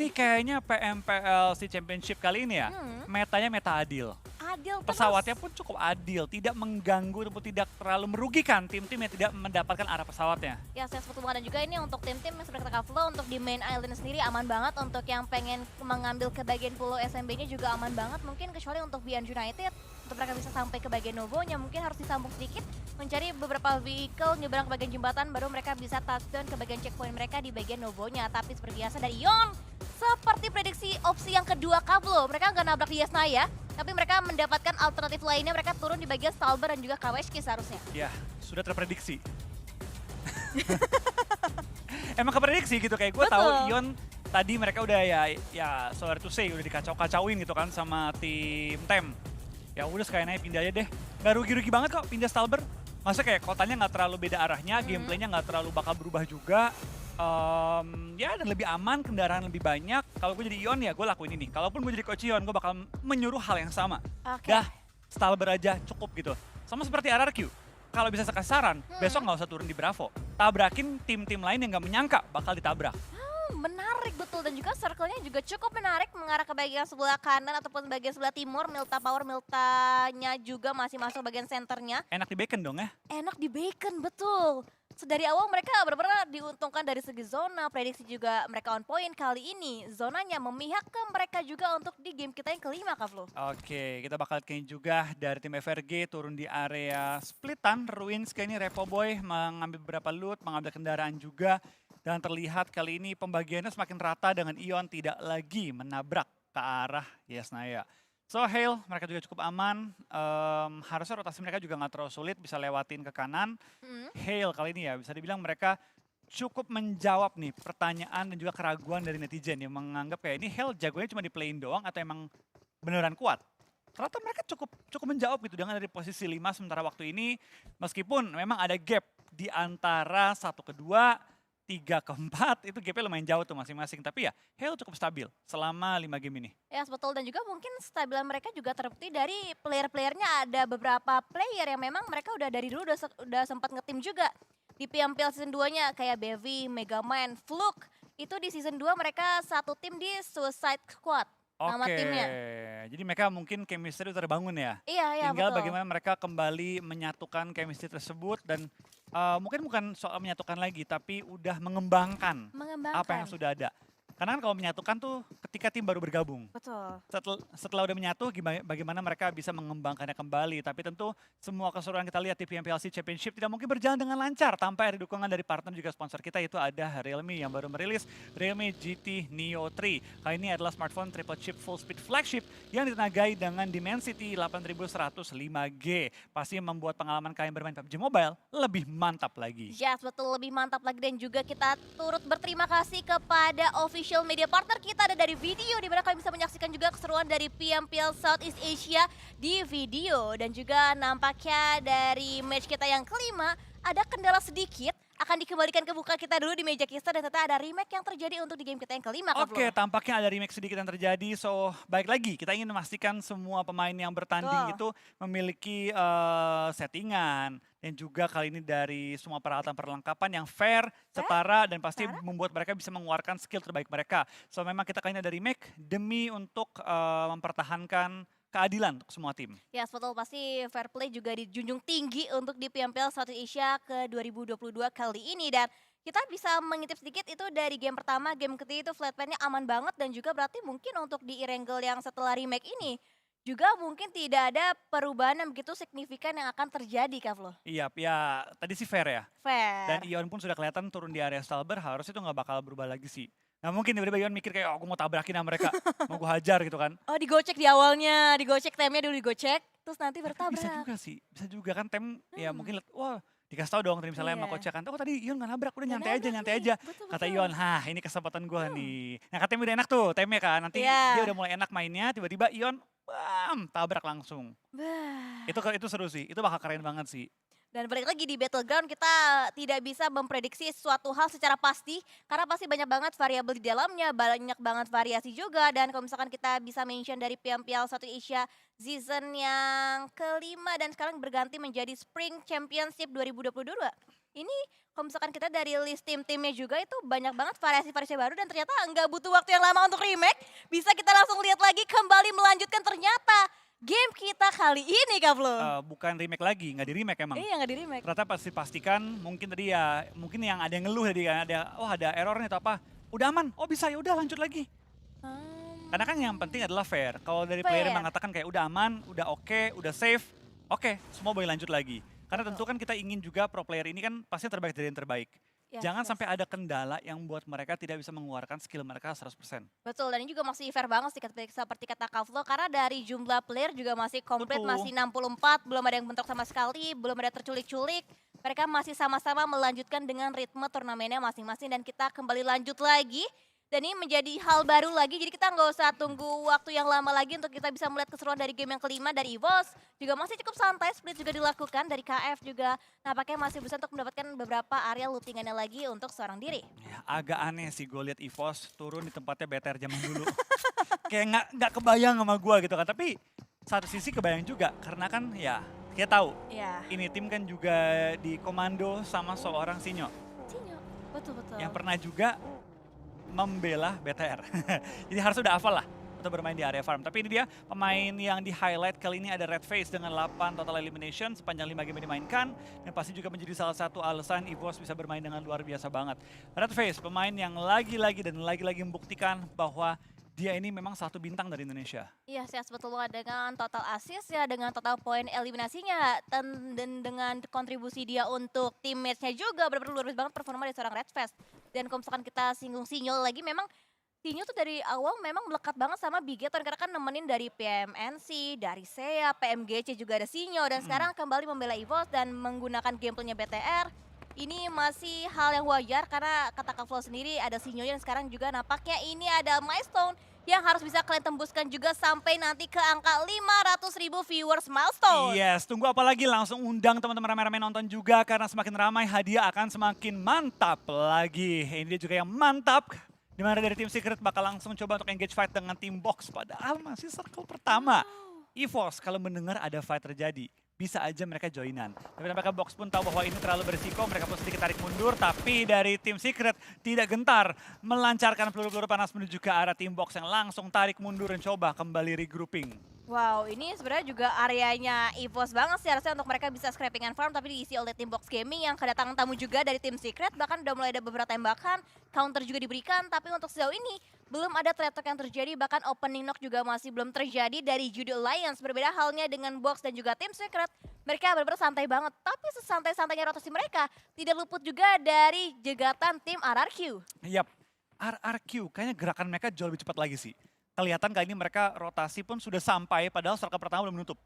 Nih kayaknya PMPLC Championship kali ini ya, metanya meta adil. Adil Pesawatnya terus. pun cukup adil, tidak mengganggu ataupun tidak terlalu merugikan tim-tim yang tidak mendapatkan arah pesawatnya. Ya, saya seperti banget. Dan juga ini untuk tim-tim yang seperti kata Flow, untuk di main island sendiri aman banget. Untuk yang pengen mengambil ke bagian pulau SMB-nya juga aman banget. Mungkin kecuali untuk Beyond United, untuk mereka bisa sampai ke bagian Novonya, mungkin harus disambung sedikit, mencari beberapa vehicle, nyebrang ke bagian jembatan, baru mereka bisa touchdown ke bagian checkpoint mereka di bagian Novonya. Tapi seperti biasa dari Yon, seperti prediksi opsi yang kedua Kablo, mereka nggak nabrak di Yasnaya, tapi mereka mendapatkan alternatif lainnya, mereka turun di bagian Stalber dan juga Kaweshki seharusnya. Ya, sudah terprediksi. Emang keprediksi gitu, kayak gue tahu Betul. Ion tadi mereka udah ya sorry to say udah dikacau-kacauin gitu kan sama tim Tem. Ya udah sekalian aja pindah aja deh. Gak rugi-rugi banget kok pindah Stalber. Maksudnya kayak kotanya nggak terlalu beda arahnya, gameplaynya nggak terlalu bakal berubah juga. Ya dan lebih aman, kendaraan lebih banyak. Kalau gue jadi Ion ya gue lakuin ini. Kalaupun gue jadi coach Ion, gue bakal menyuruh hal yang sama. Oke. Dah, Stalber aja cukup gitu. Sama seperti RRQ. Kalau bisa saya kasih saran, besok nggak usah turun di Bravo. Tabrakin tim-tim lain yang nggak menyangka bakal ditabrak. Menarik betul, dan juga circle-nya juga cukup menarik mengarah ke bagian sebelah kanan ataupun bagian sebelah timur. Milta Power, Miltanya juga masih masuk bagian senternya. Enak di bacon dong ya. Enak di bacon, betul. Dari awal mereka benar-benar diuntungkan dari segi zona, prediksi juga mereka on point. Kali ini zonanya memihak ke mereka juga untuk di game kita yang kelima, Kak Flo. Oke, kita bakal lihat juga dari tim FRG turun di area splitan. Ruins kayak ini Repo Boy mengambil beberapa loot, mengambil kendaraan juga. Dan terlihat kali ini pembagiannya semakin rata dengan Ion tidak lagi menabrak ke arah Yasnaya. So Hale, mereka juga cukup aman. Harusnya rotasi mereka juga nggak terlalu sulit, bisa lewatin ke kanan. Hale kali ini ya bisa dibilang mereka cukup menjawab nih pertanyaan dan juga keraguan dari netizen yang menganggap kayak ini Hale jagonya cuma di play-in doang atau emang beneran kuat. Ternyata mereka cukup menjawab gitu dengan dari posisi 5 sementara waktu ini meskipun memang ada gap di antara 1 ke 2, 3 ke 4 itu gapnya lumayan jauh tuh masing-masing. Tapi ya Hale cukup stabil selama 5 game ini. Ya, betul, dan juga mungkin stabilan mereka juga terbukti dari player-playernya. Ada beberapa player yang memang mereka udah dari dulu udah sempat ngetim juga di PMPL season 2-nya kayak Bevi, Megaman, Fluke. Itu di season 2 mereka satu tim di Suicide Squad nama Oke, timnya. jadi mereka mungkin chemistry udah terbangun ya. Iya, iya, Tinggal betul. bagaimana mereka kembali menyatukan chemistry tersebut dan mungkin bukan soal menyatukan lagi, tapi udah mengembangkan apa yang Mengembangkan. sudah ada. Karena kan kalau menyatukan tuh ketika tim baru bergabung. Betul. Setelah udah menyatu, bagaimana mereka bisa mengembangkannya kembali. Tapi tentu semua keseruan kita lihat di PMPLC Championship tidak mungkin berjalan dengan lancar tanpa ada dukungan dari partner juga sponsor kita, itu ada Realme yang baru merilis Realme GT Neo 3. Kali ini adalah smartphone triple chip full speed flagship yang ditenagai dengan Dimensity 8105G. Pasti membuat pengalaman kalian bermain PUBG Mobile lebih mantap lagi. Yes, betul, lebih mantap lagi. Dan juga kita turut berterima kasih kepada official media partner kita, ada dari video di mana kalian bisa menyaksikan juga keseruan dari PMPL Southeast Asia di video. Dan juga nampaknya dari match kita yang kelima ada kendala sedikit, akan dikembalikan ke buka kita dulu di meja kita, dan ternyata ada remake yang terjadi untuk di game kita yang kelima, Kak Oke, Flo. tampaknya ada remake sedikit yang terjadi. So, baik lagi, kita ingin memastikan semua pemain yang bertanding itu memiliki settingan. Dan juga kali ini dari semua peralatan perlengkapan yang fair, setara, dan pasti membuat mereka bisa mengeluarkan skill terbaik mereka. So, memang kita kali ini ada remake demi untuk mempertahankan keadilan untuk semua tim. Ya, betul, pasti fair play juga dijunjung tinggi untuk di PMPL Southeast Asia ke 2022 kali ini. Dan kita bisa mengintip sedikit itu dari game pertama, game ketiga itu flat plan-nya aman banget. Dan juga berarti mungkin untuk di Erangel yang setelah remake ini juga mungkin tidak ada perubahan yang begitu signifikan yang akan terjadi, Kak Flo. Iya, ya tadi sih fair ya. Dan Fair. Ion pun sudah kelihatan turun di area Stalber, harusnya itu nggak bakal berubah lagi sih. Nah mungkin tiba-tiba Ion mikir kayak, oh aku mau tabrakin sama mereka, mau gue hajar gitu kan. Oh, digocek di awalnya, digocek temnya dulu digocek, terus nanti Tapi bertabrak. bisa juga sih, bisa juga kan tem ya mungkin liat, wah dikasih tau dong tadi misalnya sama Iya. coach kan, oh tadi Ion nggak nabrak, udah Nggak nyantai aja, nabrak nyantai nih, aja. betul, Kata betul. Ion, hah ini kesempatan gue nih. Nah katanya udah enak tuh temnya kan, nanti Iya. dia udah mulai enak mainnya, tiba-tiba Ion, bam, tabrak langsung. Bah. Itu seru sih, itu bakal keren banget sih. Dan balik lagi di Battleground, kita tidak bisa memprediksi suatu hal secara pasti, karena pasti banyak banget variabel di dalamnya, banyak banget variasi juga. Dan kalau misalkan kita bisa mention dari PMPL 1 Asia season yang kelima dan sekarang berganti menjadi Spring Championship 2022. Ini kalau misalkan kita dari list tim-timnya juga itu banyak banget variasi-variasi baru dan ternyata nggak butuh waktu yang lama untuk remake. Bisa kita langsung lihat lagi kembali melanjutkan ternyata game kita kali ini Kak Flo. Bukan remake lagi, nggak di remake emang. Iya nggak di remake. Ternyata pasti pastikan mungkin tadi ya, mungkin yang ada yang ngeluh tadi kan, ada error nih atau apa. Udah aman, oh bisa ya udah lanjut lagi. Karena kan yang penting adalah fair. Kalau dari player Fair. mengatakan kayak udah aman, udah oke, udah safe, oke, semua boleh lanjut lagi. Karena tentu kan kita ingin juga pro player ini kan pasti yang terbaik dari yang terbaik. Yes, Jangan yes. sampai ada kendala yang buat mereka tidak bisa mengeluarkan skill mereka 100%. Betul, dan ini juga masih fair banget sih seperti kata Kak Flo, karena dari jumlah player juga masih komplit, Betul. masih 64, belum ada yang bentrok sama sekali, belum ada terculik-culik. Mereka masih sama-sama melanjutkan dengan ritme turnamennya masing-masing dan kita kembali lanjut lagi. Dan ini menjadi hal baru lagi, jadi kita nggak usah tunggu waktu yang lama lagi untuk kita bisa melihat keseruan dari game yang kelima dari EVOS. Juga masih cukup santai, split juga dilakukan dari KF juga. Nampaknya masih bisa untuk mendapatkan beberapa area lootingannya lagi untuk seorang diri. Ya, agak aneh sih gue lihat EVOS turun di tempatnya BTR zaman dulu. Kayak nggak kebayang sama gue gitu kan. Tapi satu sisi kebayang juga karena kan ya kita tahu Ya, ini tim kan juga dikomando sama seorang Sinyo Cinyo, betul-betul. yang pernah juga membela BTR. Jadi harus udah hafal lah untuk bermain di area farm. Tapi ini dia pemain yang di highlight kali ini ada Red Face dengan 8 total elimination sepanjang 5 game yang dimainkan. Dan pasti juga menjadi salah satu alasan EVOS bisa bermain dengan luar biasa banget. Red Face pemain yang lagi-lagi membuktikan bahwa dia ini memang satu bintang dari Indonesia. Iya, saya betul banget dengan total assist ya, dengan total poin eliminasinya, dan dengan kontribusi dia untuk teammates-nya juga benar-benar luar biasa banget performa dari seorang Red Fest. Dan kalau misalkan kita singgung Sinyo lagi, memang Sinyo tuh dari awal memang melekat banget sama Bigeton karena kan nemenin dari PMNC, dari SEA, PMGC juga ada Sinyo dan sekarang kembali membela EVOS dan menggunakan gameplaynya BTR. Ini masih hal yang wajar karena kata Kak Flo sendiri ada Sinyo dan sekarang juga nampaknya ini ada milestone yang harus bisa kalian tembuskan juga sampai nanti ke angka 500.000 viewers milestone. Yes, tunggu apa lagi, langsung undang teman-teman ramai-ramai nonton juga karena semakin ramai hadiah akan semakin mantap lagi. Ini dia juga yang mantap, dimana dari tim Secret bakal langsung coba untuk engage fight dengan tim Box padahal masih circle pertama. EVOS kalau mendengar ada fight terjadi, bisa aja mereka joinan. Tapi mereka Box pun tahu bahwa ini terlalu berisiko, mereka pun sedikit tarik mundur. Tapi dari tim Secret tidak gentar melancarkan peluru-peluru panas menuju ke arah tim Box yang langsung tarik mundur dan coba kembali regrouping. Wow, ini sebenarnya juga areanya EVOS banget sih harusnya untuk mereka bisa scrapping and farm, tapi diisi oleh tim Box Gaming yang kedatangan tamu juga dari tim Secret, bahkan udah mulai ada beberapa tembakan, counter juga diberikan, tapi untuk sejauh ini belum ada trade talk yang terjadi, bahkan opening knock juga masih belum terjadi dari Judo Alliance. Berbeda halnya dengan Box dan juga tim Secret, mereka benar-benar santai banget, tapi sesantai-santainya rotasi mereka tidak luput juga dari jegatan tim RRQ. Yap, RRQ kayaknya gerakan mereka jauh lebih cepat lagi sih. Kelihatan kali ini mereka rotasi pun sudah sampai padahal circle pertama belum menutup.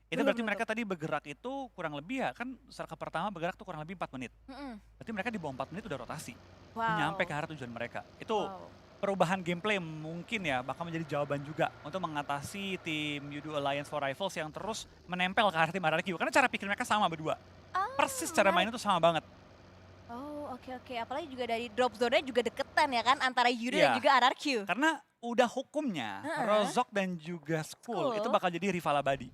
Itu Belum berarti menutup. mereka tadi bergerak itu kurang lebih ya, kan circle pertama bergerak tuh kurang lebih 4 menit. Berarti mereka di bawah 4 menit udah rotasi. Wow. Nyampe ke arah tujuan mereka. Itu Wow. perubahan gameplay mungkin ya bakal menjadi jawaban juga untuk mengatasi tim Judo Alliance for Rivals yang terus menempel ke arah tim RRQ. Karena cara pikir mereka sama berdua. Persis cara mainnya tuh sama banget. Oh, oke. Apalagi juga dari drop zone-nya juga deketan ya kan antara Yudo Iya. dan juga RRQ. Karena udah hukumnya Rozok dan juga Skull itu bakal jadi rival abadi.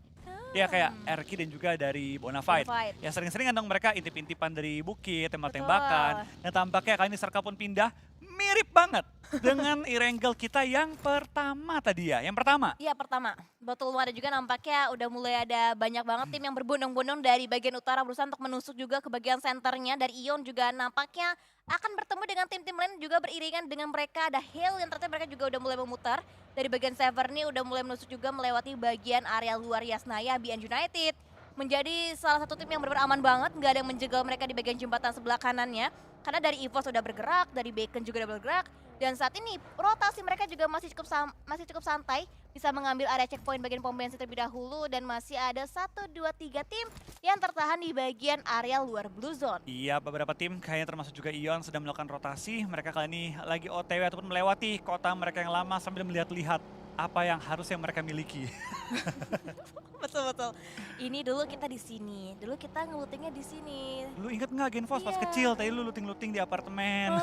Ya kayak Erki dan juga dari Bonafide. Bonafide. Ya sering-sering dong mereka intip-intipan dari bukit, tembak-tembakan. Dan tampaknya kali ini Serka pun pindah mirip banget dengan Irengel kita yang pertama tadi ya. Yang pertama. Iya pertama, betul ada juga nampaknya udah mulai ada banyak banget tim yang berbondong-bondong dari bagian utara berusaha untuk menusuk juga ke bagian senternya. Dari Ion juga nampaknya akan bertemu dengan tim-tim lain juga beriringan dengan mereka. Ada Hale yang ternyata mereka juga udah mulai memutar. Dari bagian Severn nih udah mulai menusuk juga melewati bagian area luar Yasnaya, BN United. Menjadi salah satu tim yang benar-benar aman banget, nggak ada yang menjegal mereka di bagian jembatan sebelah kanannya. Karena dari EVOS udah bergerak, dari Bacon juga udah bergerak. Dan saat ini rotasi mereka juga masih cukup santai. Bisa mengambil area checkpoint bagian pom bensin terlebih dahulu. Dan masih ada 1, 2, 3 tim yang tertahan di bagian area luar Blue Zone. Iya, beberapa tim kayaknya termasuk juga Ion sedang melakukan rotasi. Mereka kali ini lagi OTW ataupun melewati kota mereka yang lama sambil melihat-lihat apa yang harusnya mereka miliki. Betul. Ini dulu kita di sini. Dulu kita ngelutingnya di sini. Lu inget nggak Genfos pas Iya. kecil tadi lu looting-looting di apartemen?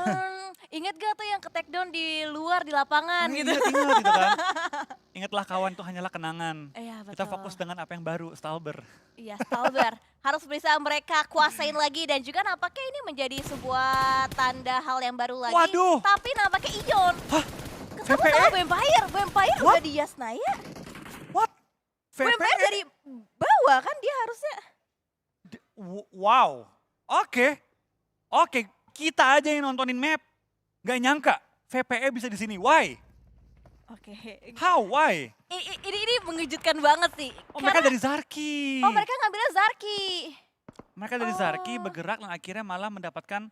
Ingat gak tuh yang ke take down di luar di lapangan gitu? Ingat gitu kan. Ingatlah kawan itu hanyalah kenangan. Iya Kita betul. fokus dengan apa yang baru, Stalber. Iya, Stalber. Harus bisa mereka kuasain lagi dan juga nampaknya ini menjadi sebuah tanda hal yang baru lagi. Waduh! Tapi nampaknya Ion. Hah? Ketemu VPE? sama Vampire. Vampire What? udah di Yasnaya. What? Vampire dari bawah kan dia harusnya. Wow. Oke. Oke, kita aja yang nontonin map. Gak nyangka VPE bisa di sini. Why? Oke. How? Why? Ini mengejutkan banget sih. Oh, mereka dari Zarki. Oh, mereka ngambilnya Zarki. Mereka dari Zarki Oh. bergerak dan akhirnya malah mendapatkan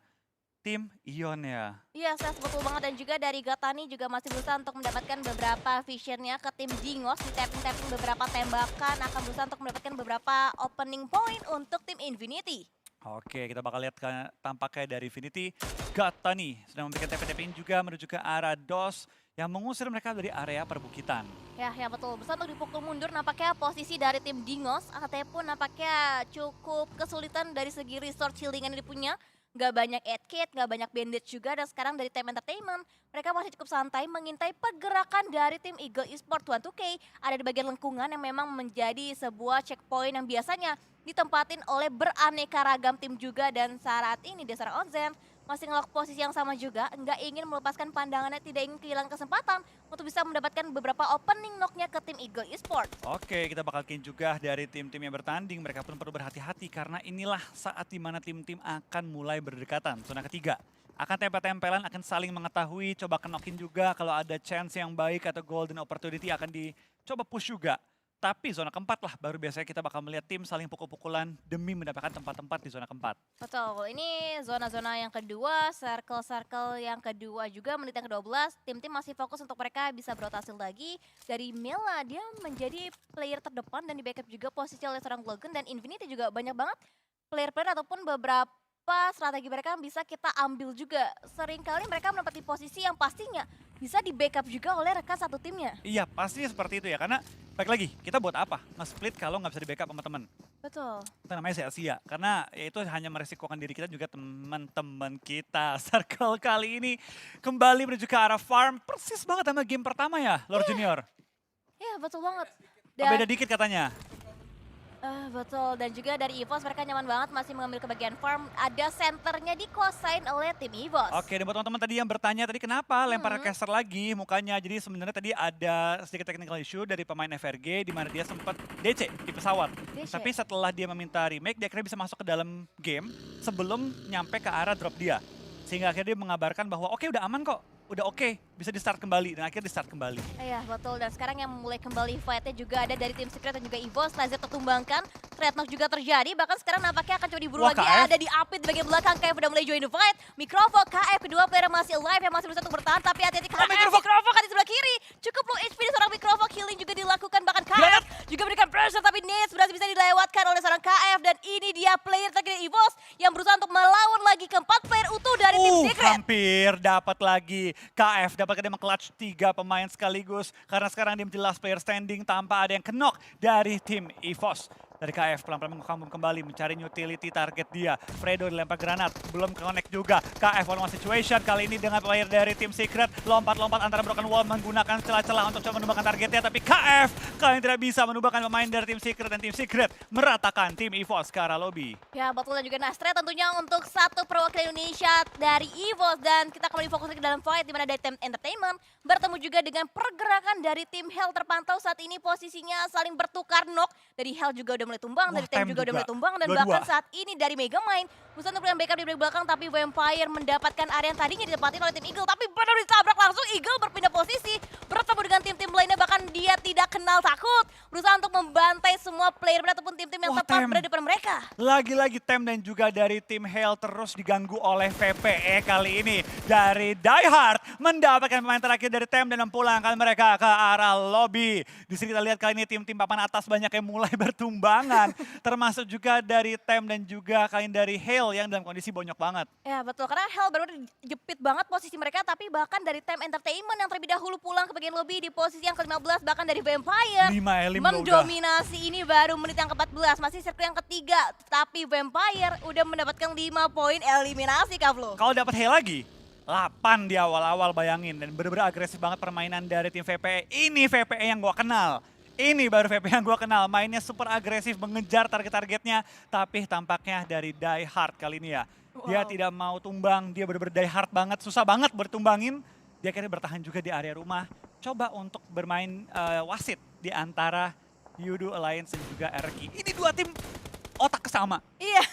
tim Ion ya. Iya, saya betul banget dan juga dari Gatani juga masih berusaha untuk mendapatkan beberapa visionnya ke tim Dingos di tapping beberapa tembakan akan berusaha untuk mendapatkan beberapa opening point untuk tim Infinity. Oke, kita bakal lihat tampaknya dari Infinity. Gatani sedang memberikan TP-TP juga menuju ke arah DOS yang mengusir mereka dari area perbukitan. Ya betul. Berusaha untuk dipukul mundur nampaknya posisi dari tim Dingos ataupun nampaknya cukup kesulitan dari segi resource healing yang dipunya. Gak banyak aid kit, gak banyak bandage juga dan sekarang dari Time Entertainment mereka masih cukup santai mengintai pergerakan dari tim Eagle Esports 12K ada di bagian lengkungan yang memang menjadi sebuah checkpoint yang biasanya ditempatin oleh beraneka ragam tim juga dan saat ini Desert Onzen masih ngelok posisi yang sama juga, nggak ingin melepaskan pandangannya, tidak ingin kehilangan kesempatan untuk bisa mendapatkan beberapa opening knock-nya ke tim Eagle Esports. Oke, kita bakal kirim juga dari tim-tim yang bertanding. Mereka pun perlu berhati-hati karena inilah saat dimana tim-tim akan mulai berdekatan. Zona ketiga akan tempel-tempelan, akan saling mengetahui, coba kenokin juga kalau ada chance yang baik atau golden opportunity akan dicoba push juga. Tapi zona keempat lah baru biasanya kita bakal melihat tim saling pukul-pukulan demi mendapatkan tempat-tempat di zona keempat. Betul, ini zona-zona yang kedua, circle-circle yang kedua juga menit yang ke-12. Tim-tim masih fokus untuk mereka bisa berotasi lagi. Dari Mela, dia menjadi player terdepan dan di backup juga posisi oleh seorang Logan. Dan Infinity juga banyak banget player-player ataupun beberapa strategi mereka yang bisa kita ambil juga. Seringkali mereka menempati posisi yang pastinya bisa di backup juga oleh rekan satu timnya. Iya, pastinya seperti itu ya. Karena baik lagi, kita buat apa? Nge-split kalau nggak bisa di backup sama teman. Betul. Itu namanya sia-sia. Karena ya itu hanya meresikokan diri kita juga teman-teman kita. Circle kali ini kembali menuju ke arah farm. Persis banget sama game pertama ya, Lord Junior. Iya, betul banget. Beda dikit katanya. Betul, dan juga dari EVOS mereka nyaman banget masih mengambil ke bagian farm. Ada senternya dikuasain oleh tim EVOS. Oke, dan buat teman-teman tadi yang bertanya tadi kenapa lempar caster lagi mukanya. Jadi sebenarnya tadi ada sedikit technical issue dari pemain FRG di mana dia sempat DC di pesawat. DC. Tapi setelah dia meminta remake, dia akhirnya bisa masuk ke dalam game sebelum nyampe ke arah drop dia. Sehingga akhirnya dia mengabarkan bahwa oke udah aman kok, udah oke, bisa di start kembali. Dan akhirnya di start kembali. Iya betul, dan sekarang yang mulai kembali fight-nya juga ada dari tim Secret dan juga EVOS. Lazet tertumbangkan, threat knock juga terjadi, bahkan sekarang nampaknya akan coba diburu Wah, lagi. KF. Ada di Apit bagian belakang, KF udah mulai join the fight. Mikrofok, KF kedua player masih alive yang masih berusaha untuk bertahan, tapi hati-hati KF. Mikrofok Mikrofok di sebelah kiri, cukup low HP di seorang Mikrofok, healing juga dilakukan, bahkan KF juga berikan pressure, tapi Nets berhasil bisa dilewatkan oleh seorang KF. Dan ini dia player terakhir EVOS yang berusaha untuk melawan lagi keempat player utuh dari tim Secret. Hampir dapat lagi. KF dapat dia meng-clutch 3 pemain sekaligus. Karena sekarang dia menjadi last player standing tanpa ada yang kenok dari tim EVOS. Dari KF pelan-pelan menghambur kembali mencari utility target dia. Fredo dilempar granat, belum connect juga. KF one situation kali ini dengan player dari tim Secret. Lompat-lompat antara broken wall menggunakan celah-celah untuk coba menumbangkan targetnya. Tapi KF kali ini tidak bisa menumbangkan pemain dari tim Secret. Dan tim Secret meratakan tim EVOS ke arah lobby. Ya betul, dan juga Nastre tentunya untuk satu perwakilan Indonesia dari EVOS. Dan kita kembali fokus ke dalam fight dimana dari tim Entertainment bertemu juga dengan pergerakan dari tim Hell terpantau saat ini posisinya saling bertukar knock. Dari Hell juga udah mulai tumbang, Wah, dari Time juga udah mulai tumbang. Dan Dua-dua. bahkan saat ini dari Megamind berusaha untuk berikan backup di belakang, tapi Vampire mendapatkan area yang tadinya ditempatin oleh tim Eagle. Tapi benar ditabrak langsung, Eagle berpindah posisi, bertemu dengan tim-tim lainnya, bahkan dia tidak kenal takut. Berusaha untuk membantai semua player ataupun tim-tim yang Wah, tepat Tem. berada di depan mereka. Lagi-lagi Tem dan juga dari tim Hell terus diganggu oleh VPE kali ini. Dari Die Hard mendapatkan pemain terakhir dari Tem dan memulangkan mereka ke arah lobby. Di sini kita lihat kali ini tim-tim papan atas banyak yang mulai bertumbangan. Termasuk juga dari Tem dan juga kali ini dari Hell yang dalam kondisi bonyok banget. Ya betul, karena Hell baru jepit banget posisi mereka, tapi bahkan dari Time Entertainment yang terlebih dahulu pulang ke bagian lobby di posisi yang ke-15, bahkan dari Vampire 5 elim lo udah. mendominasi ini baru menit yang ke-14, masih circle yang ketiga, tapi Vampire udah mendapatkan 5 poin eliminasi Kavlo. Kalau dapat Hell lagi, 8 di awal-awal bayangin. Dan bener-bener agresif banget permainan dari tim VPE. Ini VPE yang gua kenal. Ini baru VP yang gue kenal, mainnya super agresif, mengejar target-targetnya. Tapi tampaknya dari Die Hard kali ini ya. Dia Wow. tidak mau tumbang, dia benar-benar die hard banget, susah banget bertumbangin. Dia akhirnya bertahan juga di area rumah. Coba untuk bermain wasit di antara Yudu Alliance dan juga RQ. Ini dua tim otak kesama. Iya.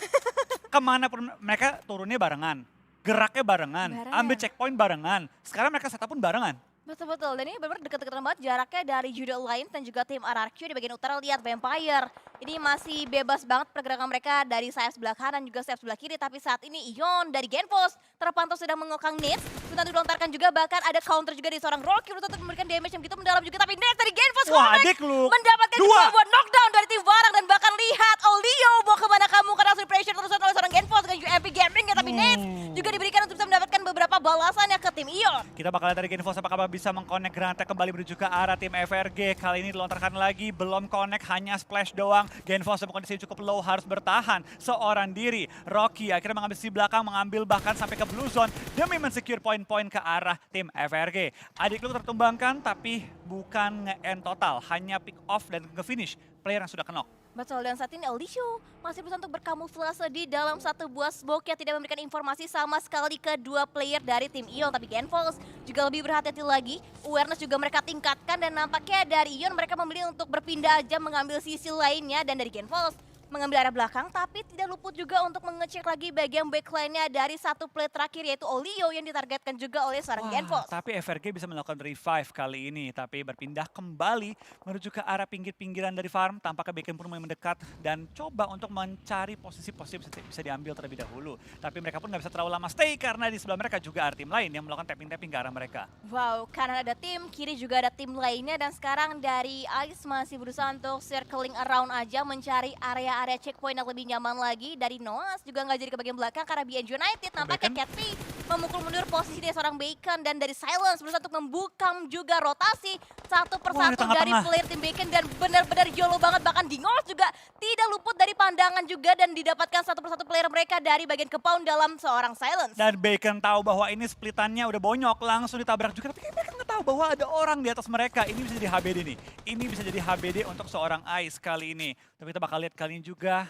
Kemana pun mereka turunnya barengan. Geraknya barengan, Barengan. ambil checkpoint barengan. Sekarang mereka setup pun barengan. Betul-betul, dan ini benar-benar deket-deketan banget jaraknya dari Judo Alliance dan juga tim RRQ di bagian utara. Lihat Vampire, ini masih bebas banget pergerakan mereka dari sayap sebelah kanan juga sayap sebelah kiri. Tapi saat ini Ion dari Genfos terpantau sedang mengokang nades. Sudah dilontarkan juga, bahkan ada counter juga dari seorang Rocky untuk memberikan damage yang begitu mendalam juga. Tapi nades dari Genfos Wah, connect, adik lu. mendapatkan Dua. buat knockdown dari tim Varang. Dan bahkan lihat Olio mau kemana kamu karena langsung pressure terusan oleh seorang Genfos dengan UMP Gaming ya. Tapi nades juga diberikan untuk bisa mendapatkan beberapa balasannya ke tim Ion. Kita bakal lihat dari Genfos apakah bisa mengkonek granatnya kembali menuju ke arah tim FRG. Kali ini dilontarkan lagi, belum connect, hanya splash doang. Genfos dalam kondisi cukup low, harus bertahan seorang diri. Rocky akhirnya mengambil si belakang, mengambil bahkan sampai ke blue zone demi mensecure poin-poin ke arah tim FRG. Adik lu tertumbangkan tapi bukan nge-end total, hanya pick off dan nge-finish player yang sudah knock. Betul, dan saat ini Elisho masih berusaha untuk berkamuflase di dalam satu buah smoke yang tidak memberikan informasi sama sekali ke dua player dari tim Ion. Tapi Genfos juga lebih berhati-hati lagi, awareness juga mereka tingkatkan dan nampaknya dari Ion mereka memilih untuk berpindah aja mengambil sisi lainnya. Dan dari Genfos mengambil arah belakang, tapi tidak luput juga untuk mengecek lagi bagian backline-nya dari satu play terakhir yaitu Olio yang ditargetkan juga oleh seorang Genfos. Tapi FRG bisa melakukan revive kali ini, tapi berpindah kembali menuju ke arah pinggir-pinggiran dari farm. Tampaknya Bacon pun mulai mendekat dan coba untuk mencari posisi-posisi bisa diambil terlebih dahulu. Tapi mereka pun nggak bisa terlalu lama stay karena di sebelah mereka juga ada tim lain yang melakukan tapping-tapping ke arah mereka. Wow, kanan ada tim, kiri juga ada tim lainnya. Dan sekarang dari Ice masih berusaha untuk circling around aja mencari area checkpoint yang lebih nyaman lagi. Dari Noas juga nggak jadi ke bagian belakang karena BNJ United nampaknya Bacon. Catpi memukul mundur posisi dari seorang Bacon. Dan dari Silence berusaha untuk membukam juga rotasi satu persatu di dari tengah-tengah. player tim Bacon. Dan benar-benar YOLO banget, bahkan Dingos juga tidak luput dari pandangan juga dan didapatkan satu persatu player mereka dari bagian kepound dalam seorang Silence. Dan Bacon tahu bahwa ini splitannya udah bonyok, langsung ditabrak juga. Tapi Bacon nggak tahu bahwa ada orang di atas mereka. Ini bisa jadi HBD nih. Ini bisa jadi HBD untuk seorang Ice kali ini. Tapi kita bakal lihat kali ini juga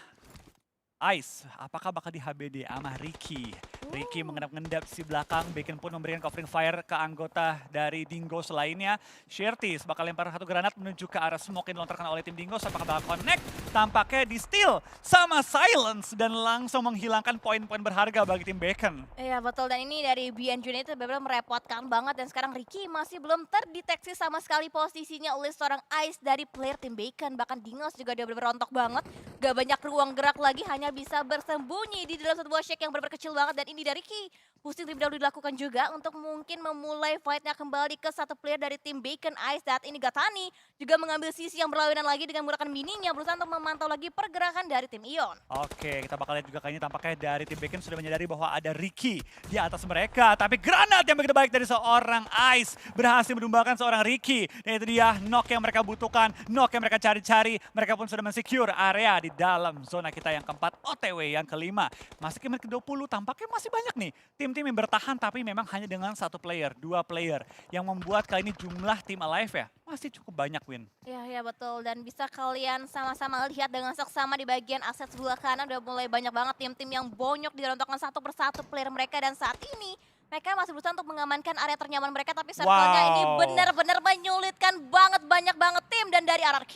Ice, apakah bakal di HBD sama Ricky? Ricky mengendap-endap si belakang, Bacon pun memberikan covering fire ke anggota dari Dingos lainnya. Shirties bakal lempar satu granat menuju ke arah smoke yang dilontarkan oleh tim Dingos. Apakah bakal connect? Tampaknya di steal sama Silence dan langsung menghilangkan poin-poin berharga bagi tim Bacon. Iya betul, dan ini dari BNJ United benar-benar merepotkan banget. Dan sekarang Ricky masih belum terdeteksi sama sekali posisinya oleh seorang Ice dari player tim Bacon. Bahkan Dingos juga dia benar-benar rontok banget, gak banyak ruang gerak lagi, hanya bisa bersembunyi di dalam satu buah shake yang benar-benar kecil banget. Dan ini dari Ricky pusing terlebih dahulu dilakukan juga untuk mungkin memulai fightnya kembali ke satu player dari tim Bacon Ice. Saat ini Gatani juga mengambil sisi yang berlawanan lagi dengan menggunakan mininya, berusaha untuk memantau lagi pergerakan dari tim Ion. Oke, kita bakal lihat juga kayaknya tampaknya dari tim Bacon sudah menyadari bahwa ada Ricky di atas mereka. Tapi granat yang begitu baik dari seorang Ice berhasil menumbangkan seorang Ricky. Dan itu dia knock yang mereka butuhkan, knock yang mereka cari-cari. Mereka pun sudah mensecure area di dalam zona kita yang keempat, OTW yang kelima. Masih ke menit ke-20, tampaknya masih banyak nih tim-tim yang bertahan tapi memang hanya dengan satu player, dua player. Yang membuat kali ini jumlah tim alive ya masih cukup banyak, Win. Ya betul, dan bisa kalian sama-sama lihat dengan seksama di bagian aset sebelah kanan udah mulai banyak banget tim-tim yang bonyok dirontokkan satu persatu player mereka. Dan saat ini mereka masih berusaha untuk mengamankan area ternyaman mereka, tapi circle-nya ini Wow. benar-benar menyulitkan banget, banyak banget tim. Dan dari RRQ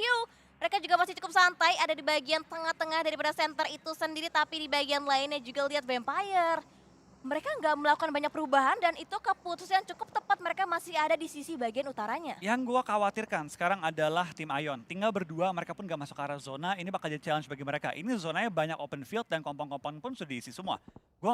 mereka juga masih cukup santai, ada di bagian tengah-tengah daripada center itu sendiri. Tapi di bagian lainnya juga lihat Vampire, mereka nggak melakukan banyak perubahan dan itu keputusan yang cukup tepat, mereka masih ada di sisi bagian utaranya. Yang gue khawatirkan sekarang adalah tim Ion. Tinggal berdua, mereka pun gak masuk ke arah zona. Ini bakal jadi challenge bagi mereka. Ini zonanya banyak open field dan kompon-kompon pun sudah diisi semua. Gue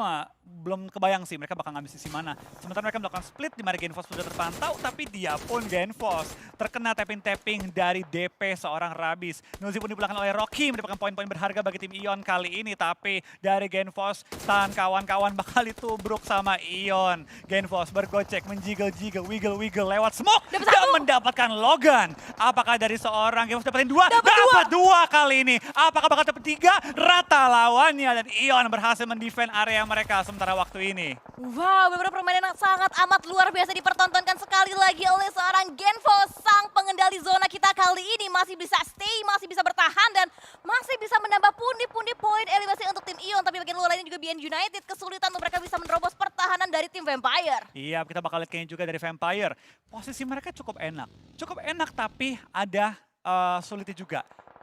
belum kebayang sih mereka bakal ngambil sisi mana. Sementara mereka melakukan split di mana Genfos sudah terpantau, tapi dia pun Genfos terkena tapping-tapping dari DP seorang Rabis. Nuzi pun dipulangkan oleh Rocky, mendapatkan poin-poin berharga bagi tim Ion kali ini. Tapi dari Genfos, tahan kawan-kawan bakal ditubruk sama Ion. Genfos bergocek, menjiggle-jiggle, wiggle-wiggle lewat smoke dan mendapatkan Logan. Apakah dari seorang Genfos dapetin dua? Dapat dua kali ini. Apakah bakal dapat tiga? Rata lawannya dan Ion berhasil mendefend area mereka sementara waktu ini. Wow, beberapa permainan yang sangat amat luar biasa dipertontonkan sekali lagi oleh seorang Genfos. Sang pengendali zona kita kali ini masih United kesulitan untuk mereka bisa menerobos pertahanan dari tim Vampire. Iya, kita bakal lihat kayaknya juga dari Vampire. Posisi mereka cukup enak. Cukup enak tapi ada sulitnya juga.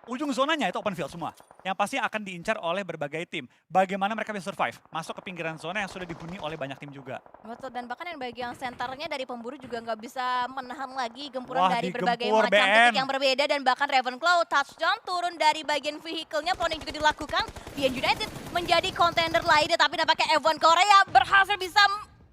Ujung zonanya itu open field semua. Yang pasti akan diincar oleh berbagai tim. Bagaimana mereka bisa survive? Masuk ke pinggiran zona yang sudah dihuni oleh banyak tim juga. Betul, dan bahkan yang bagian senternya dari pemburu juga nggak bisa menahan lagi gempuran Wah, dari berbagai digempur, macam BM. titik yang berbeda. Dan bahkan Ravenclaw touchdown turun dari bagian vehicle-nya, cloning juga dilakukan. BN United menjadi contender lainnya, tapi nampaknya Evan Korea berhasil bisa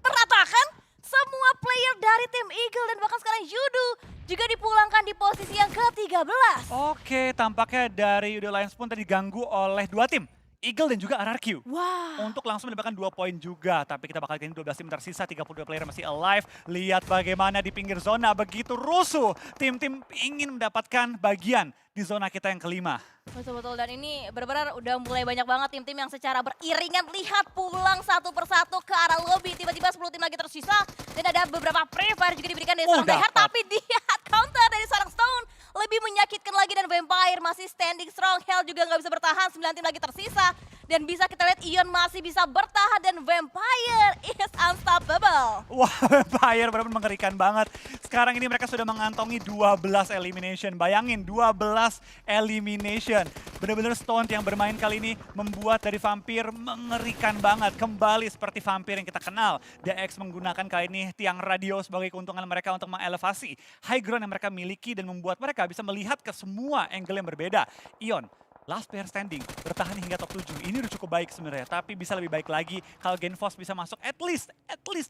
meratakan semua player dari tim Eagle. Dan bahkan sekarang Yudu juga dipulangkan di posisi yang ke-13. Oke, tampaknya dari Yudo Lions pun tadi diganggu oleh dua tim. Eagle dan juga RRQ. Wah. Untuk langsung mendapatkan 2 poin juga. Tapi kita bakal lihat ini 12 tim tersisa, 32 player masih alive. Lihat bagaimana di pinggir zona begitu rusuh. Tim-tim ingin mendapatkan bagian di zona kita yang kelima. Betul-betul, dan ini benar-benar udah mulai banyak banget tim-tim yang secara beriringan lihat pulang satu persatu ke arah lobby. Tiba-tiba 10 tim lagi tersisa dan ada beberapa pre-fire juga diberikan dari seorang Dehar, dapat. tapi dia counter dari seorang Stone. Lebih menyakitkan lagi, dan Vampire masih standing strong. Hell juga nggak bisa bertahan, 9 tim lagi tersisa. Dan bisa kita lihat Ion masih bisa bertahan dan Vampire is unstoppable. Wah, Vampire benar-benar mengerikan banget. Sekarang ini mereka sudah mengantongi 12 elimination. Bayangin, 12 elimination. Benar-benar Stone yang bermain kali ini membuat dari Vampire mengerikan banget. Kembali seperti Vampire yang kita kenal. DX menggunakan kali ini tiang radio sebagai keuntungan mereka untuk mengelevasi high ground yang mereka miliki dan membuat mereka bisa melihat ke semua angle yang berbeda. Ion, last player standing, bertahan hingga top 7. Ini udah cukup baik sebenarnya, tapi bisa lebih baik lagi kalau Genfos bisa masuk at least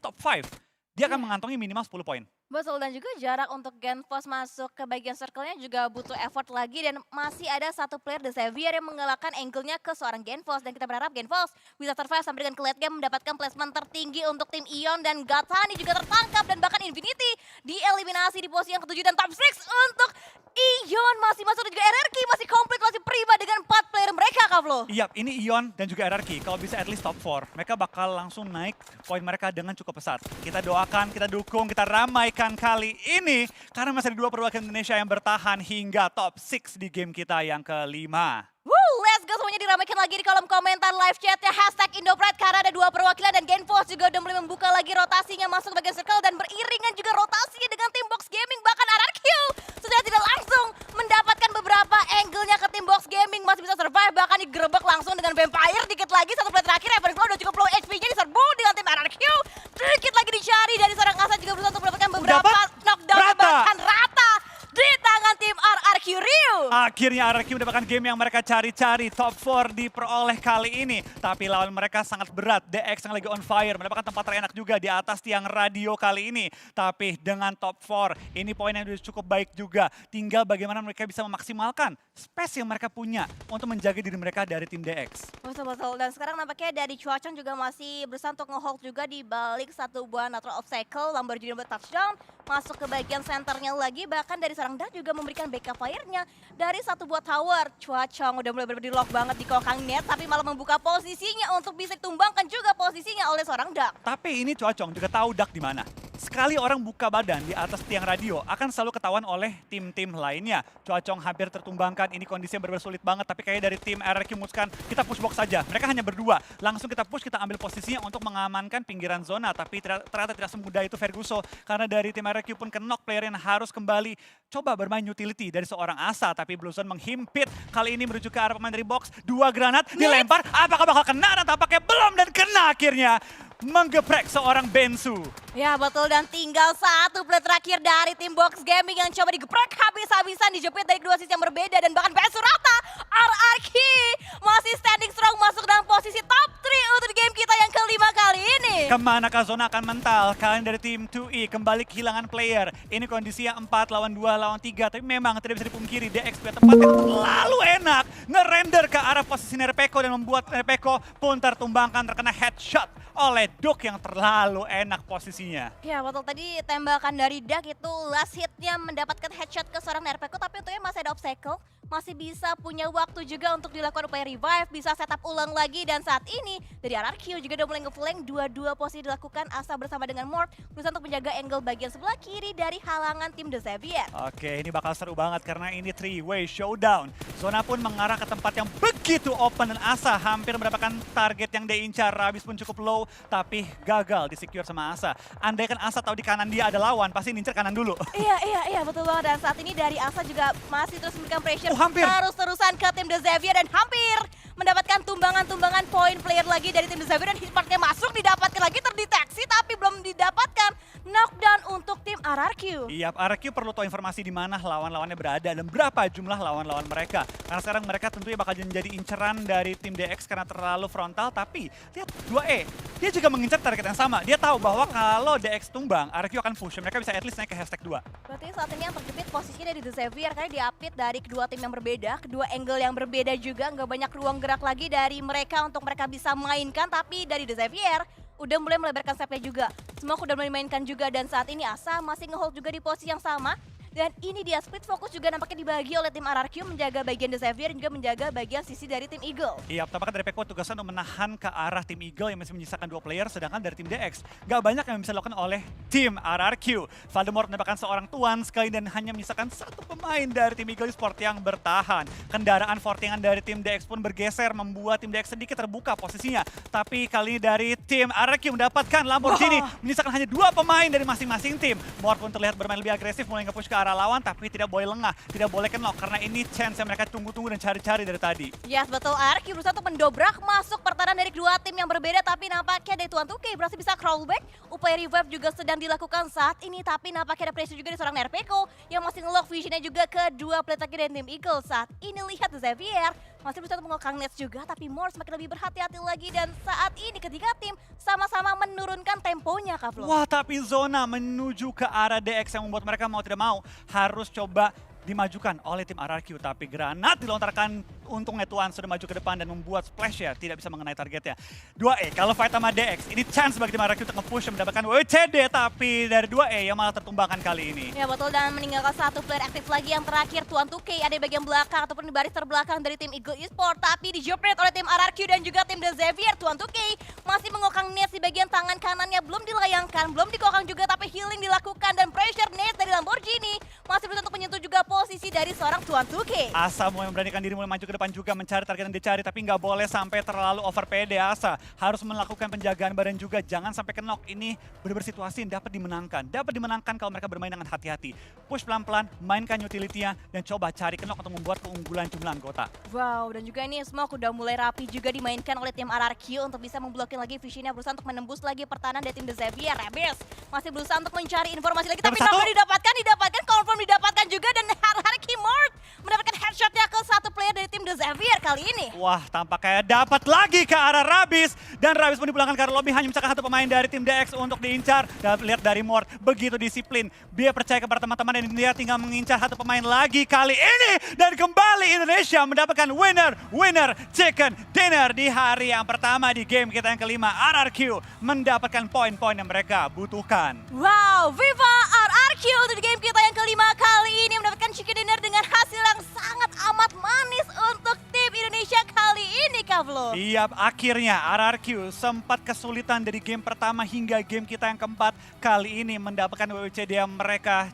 top 5. Dia akan mengantongi minimal 10 poin. Betul, dan juga jarak untuk Genfos masuk ke bagian circle-nya juga butuh effort lagi, dan masih ada satu player The Xavier yang mengalahkan angle-nya ke seorang Genfos, dan kita berharap Genfos bisa survive sampai dengan ke late game mendapatkan placement tertinggi untuk tim Ion, dan Gatani juga tertangkap, dan bahkan Infinity dieliminasi di posisi yang ke-7, dan top 6 untuk Ion masih masuk, dan juga RRQ masih komplit, masih prima dengan 4 player mereka, Kavlo. Iya, ini Ion dan juga RRQ. Kalau bisa at least top 4, mereka bakal langsung naik poin mereka dengan cukup pesat. Kita doakan, kita dukung, kita ramaikan kali ini. Karena masih ada 2 perwakilan Indonesia yang bertahan hingga top 6 di game kita yang kelima. Woo, let's go, semuanya diramaikan lagi di kolom komentar live chatnya #Indopride karena ada 2 perwakilan, dan Genfos juga udah mulai membuka lagi rotasinya masuk ke bagian circle, dan beriringan juga rotasinya dengan tim Box Gaming. Bahkan RRQ sudah tidak langsung mendapatkan beberapa angle-nya ke tim Box Gaming, masih bisa survive, bahkan digerebek langsung dengan Vampire. Dikit lagi satu play terakhir, Evan udah cukup low HP-nya, diserbu dengan tim RRQ. Dikit lagi dicari dari seorang Asa juga berusaha untuk mendapatkan beberapa knockdown, bahkan rata di tangan tim RRQ Rio. Akhirnya RRQ mendapatkan game yang mereka cari-cari. Top 4 diperoleh kali ini. Tapi lawan mereka sangat berat. DX yang lagi on fire mendapatkan tempat terenak juga di atas tiang radio kali ini. Tapi dengan top 4, ini poin yang sudah cukup baik juga. Tinggal bagaimana mereka bisa memaksimalkan space yang mereka punya untuk menjaga diri mereka dari tim DX. Betul-betul, dan sekarang nampaknya dari Chuachong juga masih berusaha untuk nge-hold juga di balik satu buah natural obstacle. Lamborghini touchdown, masuk ke bagian centernya lagi, bahkan dari seorang Dak juga memberikan backup fire-nya dari satu buah tower. Chuachong udah mulai di lock banget di kokang net, tapi malah membuka posisinya untuk bisa ditumbangkan juga posisinya oleh seorang Dak. Tapi ini Chuachong juga tahu Dak di mana. Sekali orang buka badan di atas tiang radio, akan selalu ketahuan oleh tim-tim lainnya. Chuachong hampir tertumbangkan, ini kondisinya benar-benar sulit banget, tapi kayak dari tim RRQ memutuskan kita push box saja. Mereka hanya berdua, langsung kita push, kita ambil posisinya untuk mengamankan pinggiran zona, tapi ternyata tidak semudah itu Ferguso, karena dari tim RRQ pun knock player yang harus kembali coba bermain utility dari seorang Asa, tapi Bluezone menghimpit. Kali ini menuju ke arah pemain dari box, 2 granat dilempar, apakah bakal kena? Dan tampaknya belum, dan kena akhirnya. Menggeprek seorang Bensu. Ya betul, dan tinggal satu play terakhir dari tim Box Gaming yang coba digeprek habis-habisan, dijepit dari 2 sisi yang berbeda, dan bahkan Bensu rata. RRQ masih standing strong masuk dalam posisi top 3 untuk game kita yang kelima kali ini. Kemanakah zona akan mental? Kalian dari tim 2E kembali kehilangan player. Ini kondisinya 4 lawan 2 lawan 3, tapi memang tidak bisa dipungkiri DX punya tempat yang terlalu enak. Ngerender ke arah posisi Nerpeko dan membuat Nerpeko pun tertumbangkan, terkena headshot oleh Duk yang terlalu enak posisinya. Ya betul, tadi tembakan dari Dak itu last hitnya mendapatkan headshot ke seorang Nerpeko, tapi untungnya masih ada obstacle. masih bisa punya waktu juga untuk dilakukan upaya revive, bisa setup ulang lagi. Dan saat ini dari RRQ juga udah mulai ngeflank, dua-dua posisi dilakukan. Asa bersama dengan Mort berusaha untuk menjaga angle bagian sebelah kiri dari halangan tim The Xavier. Oke, ini bakal seru banget karena ini three-way showdown. Zona pun mengarah ke tempat yang begitu open dan Asa hampir mendapatkan target yang diincar. Rabis pun cukup low, tapi gagal di-secure sama Asa. Andai kan Asa tahu di kanan dia ada lawan, pasti ngincer kanan dulu. Iya, betul banget. Dan saat ini dari Asa juga masih terus memberikan pressure Hampir. terus-terusan ke tim The Xavier dan hampir mendapatkan tumbangan-tumbangan poin player lagi dari tim The Xavier dan hitmarknya masuk, didapatkan lagi, terdeteksi tapi belum didapatkan knockdown untuk tim RRQ. Iya, RRQ perlu tahu informasi di mana lawan-lawannya berada dan berapa jumlah lawan-lawan mereka. Karena sekarang mereka tentunya bakal menjadi inceran dari tim DX karena terlalu frontal, tapi lihat 2E, dia juga mengincar target yang sama. Dia tahu bahwa kalau DX tumbang, RRQ akan push, mereka bisa at least naik ke hashtag 2. Berarti saat ini yang terjepit posisinya dari The Xavier karena diapit dari kedua tim yang berbeda, kedua angle yang berbeda juga, nggak banyak ruang gerak lagi dari mereka untuk mereka bisa mainkan, tapi dari The Xavier udah mulai melebarkan stepnya juga. Smoke udah mulai dimainkan juga dan saat ini Asa masih ngehold juga di posisi yang sama. Dan ini dia split fokus juga nampaknya dibagi oleh tim RRQ menjaga bagian The Xavier dan juga menjaga bagian sisi dari tim Eagle. Iya, tampaknya dari Peko tugasnya untuk menahan ke arah tim Eagle yang masih menyisakan 2 player, sedangkan dari tim DX gak banyak yang bisa dilakukan oleh tim RRQ. Voldemort mendapatkan seorang tuan sekali dan hanya menyisakan 1 pemain dari tim Eagle Esport yang bertahan. Kendaraan fortingan dari tim DX pun bergeser, membuat tim DX sedikit terbuka posisinya. Tapi kali ini dari tim RRQ mendapatkan Lamborghini, menyisakan hanya 2 pemain dari masing-masing tim. Mort pun terlihat bermain lebih agresif, mulai nge-push ke arah lawan, tapi tidak boleh lengah, tidak boleh knock karena ini chance yang mereka tunggu-tunggu dan cari-cari dari tadi. Yes, betul. RRQ berusaha untuk mendobrak masuk pertahanan dari kedua tim yang berbeda, tapi nampaknya dari Tuan Tuke berhasil bisa crawlback. Upaya revive juga sedang dilakukan saat ini, tapi nampaknya ada pressure juga dari seorang Nerpeko yang masih nge-lock visionnya juga ke dua plate lagi dari tim Eagle. Saat ini lihat The Xavier masih berusaha untuk mengokang nets juga, tapi Mort semakin lebih berhati-hati lagi dan saat ini ketiga tim sama-sama menurunkan temponya, Kak Flo. Wah, tapi zona menuju ke arah DX yang membuat mereka mau tidak mau harus coba dimajukan oleh tim RRQ, tapi granat dilontarkan, untungnya Tuan sudah maju ke depan dan membuat splash ya, tidak bisa mengenai targetnya. 2E, kalau fight sama DX, ini chance bagi tim RRQ untuk nge-push mendapatkan WCD, tapi dari 2E yang malah tertumbangkan kali ini. Ya betul, dan meninggalkan satu player aktif lagi yang terakhir, Tuan Tuke ada di bagian belakang ataupun di baris terbelakang dari tim Eagle Esport, tapi dijopret oleh tim RRQ dan juga tim The Xavier. Tuan Tuke masih mengokang nets di bagian tangan kanannya, belum dilayangkan, belum dikokang juga, tapi healing dilakukan dan pressure nets dari Lamborghini masih berusaha untuk menyentuh juga posisi dari seorang Tuan Tuke. Asa mulai memberanikan diri, mulai maju ke depan juga mencari target yang dicari, tapi nggak boleh sampai terlalu over PD. Asa harus melakukan penjagaan badan juga, jangan sampai ke knock. Ini benar-benar situasi yang dapat dimenangkan kalau mereka bermain dengan hati-hati. Push pelan-pelan, mainkan utility-nya, dan coba cari ke knock untuk membuat keunggulan jumlah anggota. Wow, dan juga ini Smoke udah mulai rapi juga dimainkan oleh tim RRQ untuk bisa memblokin lagi visionnya, berusaha untuk menembus lagi pertahanan dari tim The Xavier. Rabis masih berusaha untuk mencari informasi lagi, tapi Nomor 1. didapatkan, confirm didapatkan juga, dan RRQ Mort mendapatkan headshotnya ke satu player dari tim The Xavier kali ini. Wah, tampaknya dapat lagi ke arah Rabis, dan Rabis pun dipulangkan ke arah lobby, hanya misalkan 1 pemain dari tim DX untuk diincar. Dan lihat dari Mort, begitu disiplin, dia percaya kepada teman-teman dan dia tinggal mengincar 1 pemain lagi kali ini, dan kembali Indonesia mendapatkan winner chicken dinner di hari yang pertama di game kita yang kelima. RRQ mendapatkan poin-poin yang mereka butuhkan. Wow, Viva RRQ untuk di game kita yang kelima kali ini mendapatkan chicken dinner dengan hasil yang sangat amat manis untuk tim Indonesia kali ini, Kak Flo. Iya, akhirnya RRQ sempat kesulitan dari game pertama hingga game kita yang keempat. Kali ini mendapatkan WWCD yang mereka